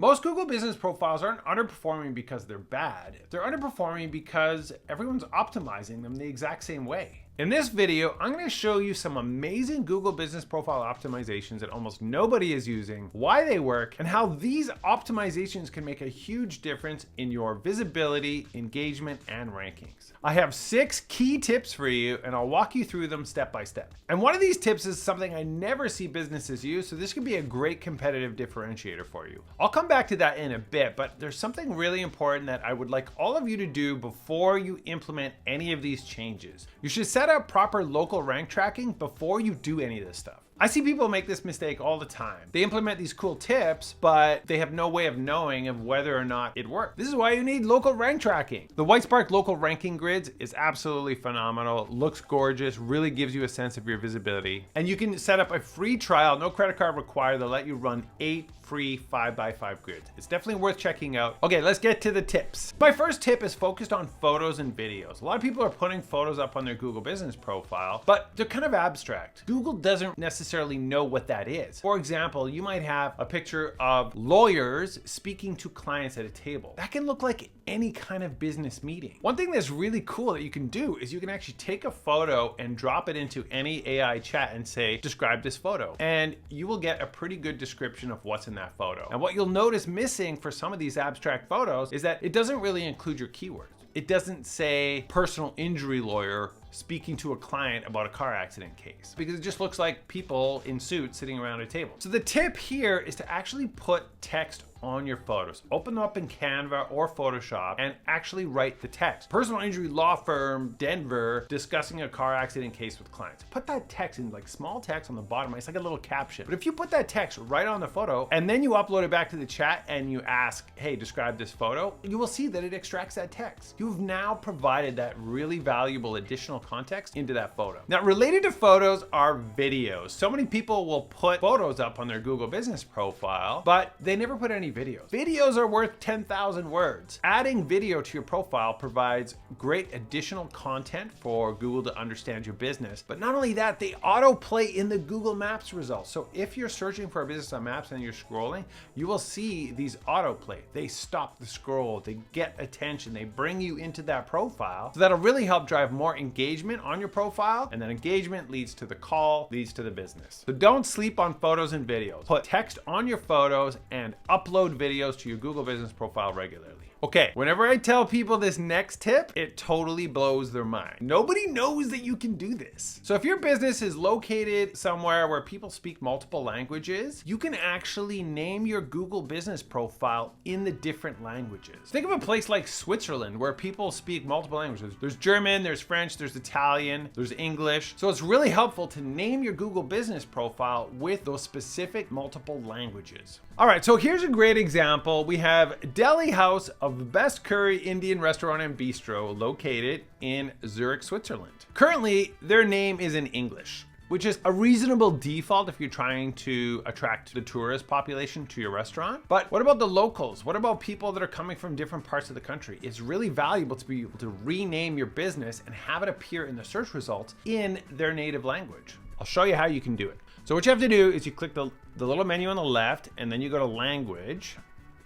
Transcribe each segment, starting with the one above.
Most Google business profiles aren't underperforming because they're bad. They're underperforming because everyone's optimizing them the exact same way. In this video, I'm going to show you some amazing Google business profile optimizations that almost nobody is using, why they work, and how these optimizations can make a huge difference in your visibility, engagement, and rankings. I have 6 key tips for you, and I'll walk you through them step by step. And one of these tips is something I never see businesses use, so this could be a great competitive differentiator for you. I'll come back to that in a bit, but there's something really important that I would like all of you to do before you implement any of these changes. You should set up proper local rank tracking before you do any of this stuff. I see people make this mistake all the time. They implement these cool tips, but they have no way of knowing of whether or not it worked. This is why you need local rank tracking. The Whitespark local ranking grids is absolutely phenomenal. Looks gorgeous, really gives you a sense of your visibility. And you can set up a free trial, no credit card required, to let you run 8 free 5x5 grids. It's definitely worth checking out. Okay, let's get to the tips. My first tip is focused on photos and videos. A lot of people are putting photos up on their Google business profile, but they're kind of abstract. Google doesn't necessarily know what that is. For example, you might have a picture of lawyers speaking to clients at a table. That can look like any kind of business meeting. One thing that's really cool that you can do is you can actually take a photo and drop it into any AI chat and say, describe this photo. And you will get a pretty good description of what's in that photo. And what you'll notice missing for some of these abstract photos is that it doesn't really include your keywords. It doesn't say personal injury lawyer speaking to a client about a car accident case, because it just looks like people in suits sitting around a table. So the tip here is to actually put text on your photos. Open them up in Canva or Photoshop and actually write the text. Personal injury law firm, Denver, discussing a car accident case with clients. Put that text in like small text on the bottom. It's like a little caption. But if you put that text right on the photo and then you upload it back to the chat and you ask, hey, describe this photo, you will see that it extracts that text. You've now provided that really valuable additional context into that photo. Now, related to photos are videos. So many people will put photos up on their Google business profile, but they never put any videos. Videos are worth 10,000 words. Adding video to your profile provides great additional content for Google to understand your business. But not only that, they autoplay in the Google Maps results. So if you're searching for a business on Maps and you're scrolling, you will see these autoplay. They stop the scroll, they get attention, they bring you into that profile. So that'll really help drive more engagement on your profile, and then engagement leads to the call, leads to the business. So don't sleep on photos and videos. Put text on your photos and upload videos to your Google business profile regularly. Okay, whenever I tell people this next tip, it totally blows their mind. Nobody knows that you can do this. So if your business is located somewhere where people speak multiple languages, you can actually name your Google business profile in the different languages. Think of a place like Switzerland where people speak multiple languages. There's German, there's French, there's Italian, there's English. So it's really helpful to name your Google business profile with those specific multiple languages. All right, so here's a great example. We have Deli House of the best curry Indian restaurant and bistro located in Zurich, Switzerland. Currently, their name is in English, which is a reasonable default if you're trying to attract the tourist population to your restaurant. But what about the locals? What about people that are coming from different parts of the country? It's really valuable to be able to rename your business and have it appear in the search results in their native language. I'll show you how you can do it. So what you have to do is you click the little menu on the left, and then you go to language.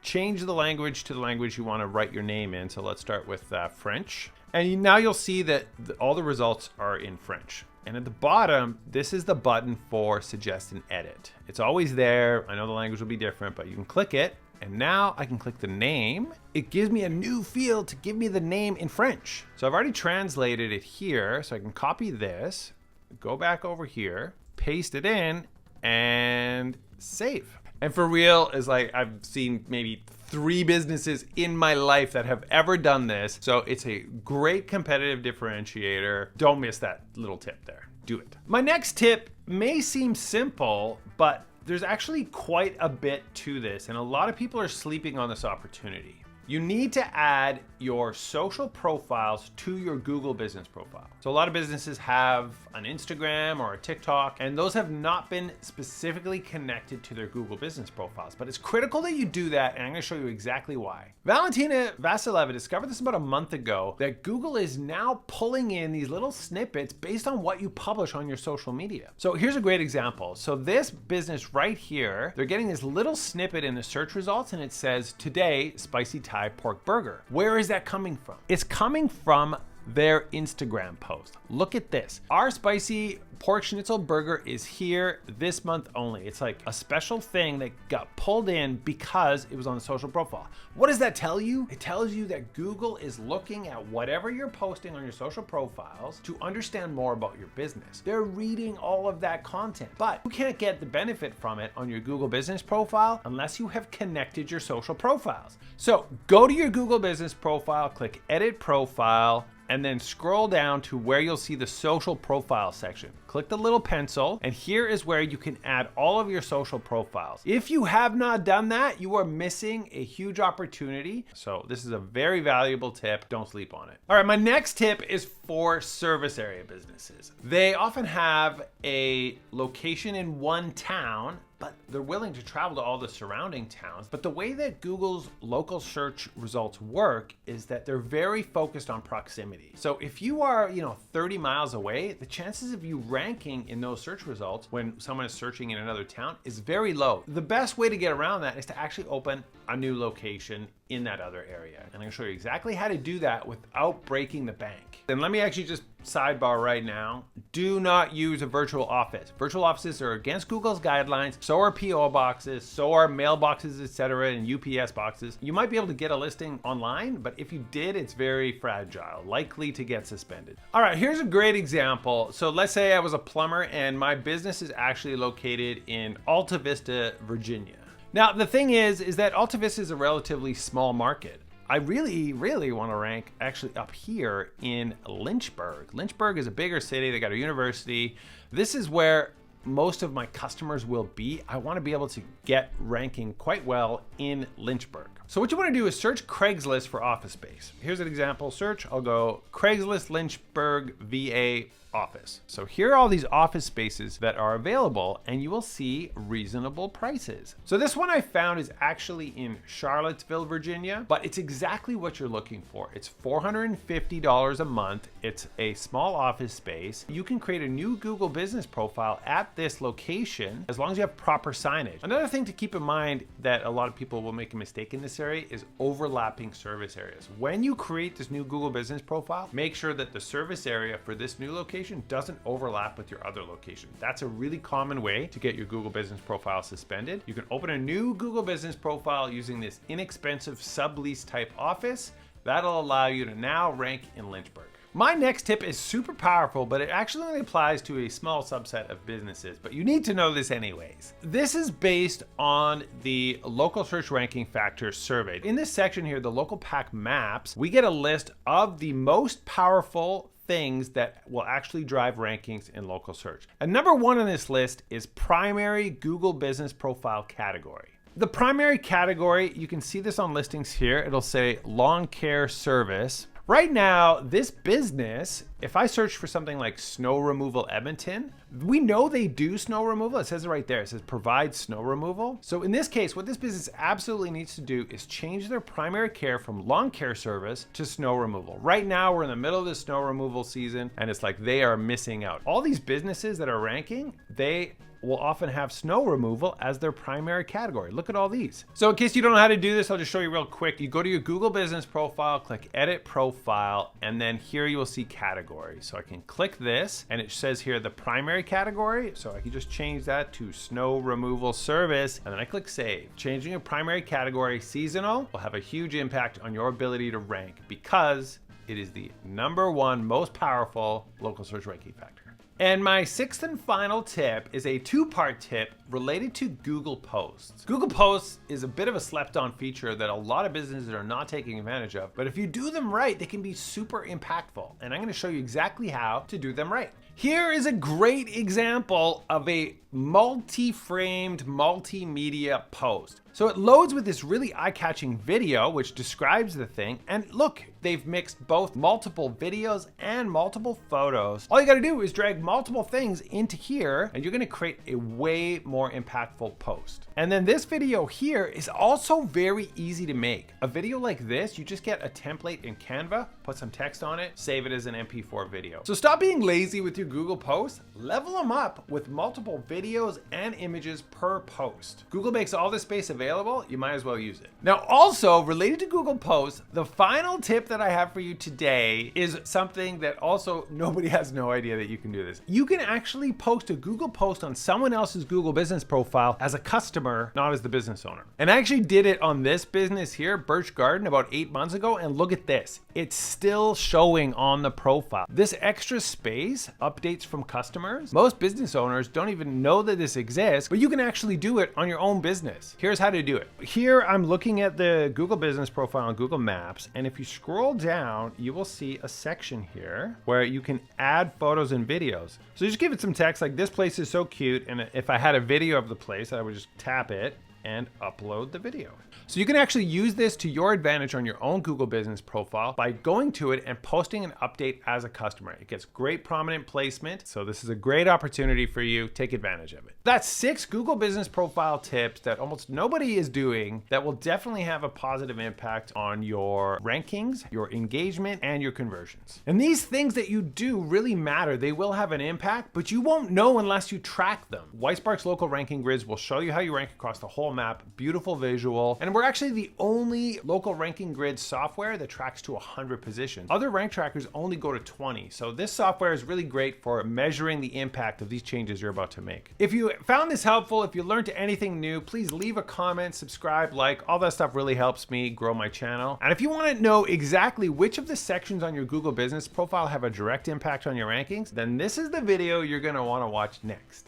Change the language to the language you want to write your name in. So let's start with French. And now you'll see that all the results are in French. And at the bottom, this is the button for suggest and edit. It's always there. I know the language will be different, but you can click it. And now I can click the name. It gives me a new field to give me the name in French. So I've already translated it here. So I can copy this, go back over here, paste it in, and save. And for real, is like I've seen maybe 3 businesses in my life that have ever done this. So it's a great competitive differentiator. Don't miss that little tip there. Do it. My next tip may seem simple, but there's actually quite a bit to this, and a lot of people are sleeping on this opportunity. You need to add your social profiles to your Google business profile. So a lot of businesses have an Instagram or a TikTok, and those have not been specifically connected to their Google business profiles. But it's critical that you do that, and I'm gonna show you exactly why. Valentina Vasileva discovered this about a month ago, that Google is now pulling in these little snippets based on what you publish on your social media. So here's a great example. So this business right here, they're getting this little snippet in the search results, and it says, today, spicy Thai pork burger. Where is that coming from? It's coming from their Instagram post. Look at this. Our spicy pork schnitzel burger is here this month only. It's like a special thing that got pulled in because it was on the social profile. What does that tell you? It tells you that Google is looking at whatever you're posting on your social profiles to understand more about your business. They're reading all of that content, but you can't get the benefit from it on your Google business profile unless you have connected your social profiles. So go to your Google business profile, click edit profile, and then scroll down to where you'll see the social profile section. Click the little pencil, and here is where you can add all of your social profiles. If you have not done that, you are missing a huge opportunity. So this is a very valuable tip. Don't sleep on it. All right, my next tip is for service area businesses. They often have a location in one town, but they're willing to travel to all the surrounding towns. But the way that Google's local search results work is that they're very focused on proximity. So if you are, 30 miles away, the chances of you ranking in those search results when someone is searching in another town is very low. The best way to get around that is to actually open a new location in that other area. And I'm gonna show you exactly how to do that without breaking the bank. And let me actually just sidebar right now. Do not use a virtual office. Virtual offices are against Google's guidelines. So are PO boxes, so are mailboxes, etc., and UPS boxes. You might be able to get a listing online, but if you did, it's very fragile, likely to get suspended. All right, here's a great example. So let's say I was a plumber and my business is actually located in Alta Vista, Virginia. Now, the thing is that Alta Vista is a relatively small market. I really want to rank actually up here in Lynchburg. Lynchburg is a bigger city. They got a university. This is where most of my customers will be. I want to be able to get ranking quite well in Lynchburg. So what you want to do is search Craigslist for office space. Here's an example search. I'll go Craigslist Lynchburg VA office. So here are all these office spaces that are available, and you will see reasonable prices. So this one I found is actually in Charlottesville, Virginia, but it's exactly what you're looking for. It's $450 a month. It's a small office space. You can create a new Google business profile at this location as long as you have proper signage. Another thing to keep in mind that a lot of people will make a mistake in this area is overlapping service areas. When you create this new Google business profile, make sure that the service area for this new location doesn't overlap with your other location. That's a really common way to get your Google business profile suspended. You can open a new Google business profile using this inexpensive sublease type office. That'll allow you to now rank in Lynchburg. My next tip is super powerful, but it actually only applies to a small subset of businesses, but you need to know this anyways. This is based on the local search ranking factors survey. In this section here, the local pack maps, we get a list of the most powerful things that will actually drive rankings in local search. And number one on this list is primary Google business profile category. The primary category, you can see this on listings here. It'll say lawn care service. Right now, this business, if I search for something like snow removal Edmonton, we know they do snow removal. It says it right there. It says provide snow removal. So in this case, what this business absolutely needs to do is change their primary care from lawn care service to snow removal. Right now, we're in the middle of the snow removal season, and it's like they are missing out. All these businesses that are ranking, they will often have snow removal as their primary category. Look at all these. So in case you don't know how to do this, I'll just show you real quick. You go to your Google business profile, click edit profile, and then here you will see category. So I can click this, and it says here the primary category. So I can just change that to snow removal service, and then I click save. Changing your primary category seasonal will have a huge impact on your ability to rank because it is the #1 most powerful local search ranking factor. And my sixth and final tip is a two-part tip related to Google Posts. Google Posts is a bit of a slept-on feature that a lot of businesses are not taking advantage of, but if you do them right, they can be super impactful. And I'm gonna show you exactly how to do them right. Here is a great example of a multi-framed multimedia post. So it loads with this really eye-catching video, which describes the thing. And look, they've mixed both multiple videos and multiple photos. All you gotta do is drag multiple things into here, and you're gonna create a way more impactful post. And then this video here is also very easy to make. A video like this, you just get a template in Canva, put some text on it, save it as an MP4 video. So stop being lazy with your Google posts, level them up with multiple videos and images per post. Google makes all this space available, you might as well use it. Now also, related to Google Posts, the final tip that I have for you today is something that also nobody has no idea that you can do this. You can actually post a Google post on someone else's Google business profile as a customer, not as the business owner. And I actually did it on this business here, Birch Garden, about 8 months ago, and look at this. It's still showing on the profile. This extra space updates from customers. Most business owners don't even know that this exists, but you can actually do it on your own business. Here's how to do it. Here I'm looking at the Google business profile on Google Maps, and if you scroll down, you will see a section here where you can add photos and videos. So just give it some text like, this place is so cute, and if I had a video of the place, I would just tap it and upload the video. So you can actually use this to your advantage on your own Google business profile by going to it and posting an update as a customer. It gets great prominent placement. So this is a great opportunity for you. Take advantage of it. That's 6 Google business profile tips that almost nobody is doing that will definitely have a positive impact on your rankings, your engagement, and your conversions. And these things that you do really matter. They will have an impact, but you won't know unless you track them. Whitespark's local ranking grids will show you how you rank across the whole map, beautiful visual, and we're actually the only local ranking grid software that tracks to 100 positions. Other rank trackers only go to 20, so this software is really great for measuring the impact of these changes you're about to make. If you found this helpful, if you learned anything new, please leave a comment, subscribe, like, all that stuff really helps me grow my channel. And if you want to know exactly which of the sections on your Google business profile have a direct impact on your rankings, then this is the video you're going to want to watch next.